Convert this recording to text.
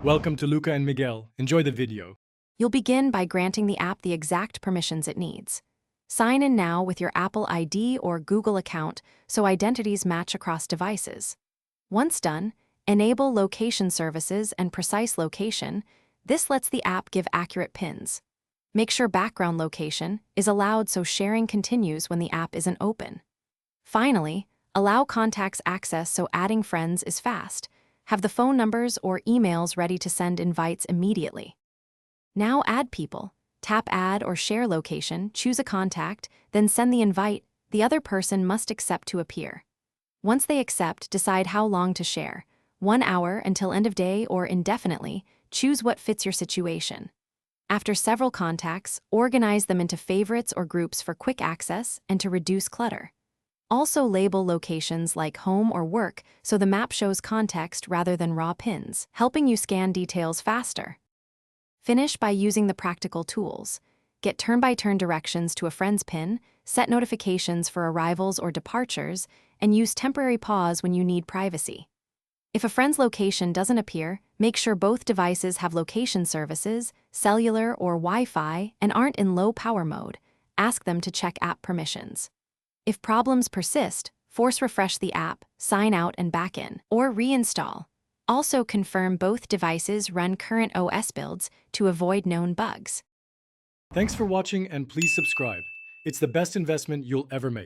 Welcome to Luca and Miguel. Enjoy the video. You'll begin by granting the app the exact permissions it needs. Sign in now with your Apple ID or Google account so identities match across devices. Once done, enable location services and precise location. This lets the app give accurate pins. Make sure background location is allowed so sharing continues when the app isn't open. Finally, allow contacts access so adding friends is fast. Have the phone numbers or emails ready to send invites immediately. Now add people. Tap Add or Share Location, choose a contact, then send the invite. The other person must accept to appear. Once they accept, decide how long to share. 1 hour until end of day or indefinitely. Choose what fits your situation. After several contacts, organize them into favorites or groups for quick access and to reduce clutter. Also label locations like home or work so the map shows context rather than raw pins, helping you scan details faster. Finish by using the practical tools. Get turn-by-turn directions to a friend's pin, set notifications for arrivals or departures, and use temporary pause when you need privacy. If a friend's location doesn't appear, make sure both devices have location services, cellular or Wi-Fi, and aren't in low power mode. Ask them to check app permissions. If problems persist, force refresh the app, sign out and back in, or reinstall. Also confirm both devices run current OS builds to avoid known bugs. Thanks for watching and please subscribe. It's the best investment you'll ever make.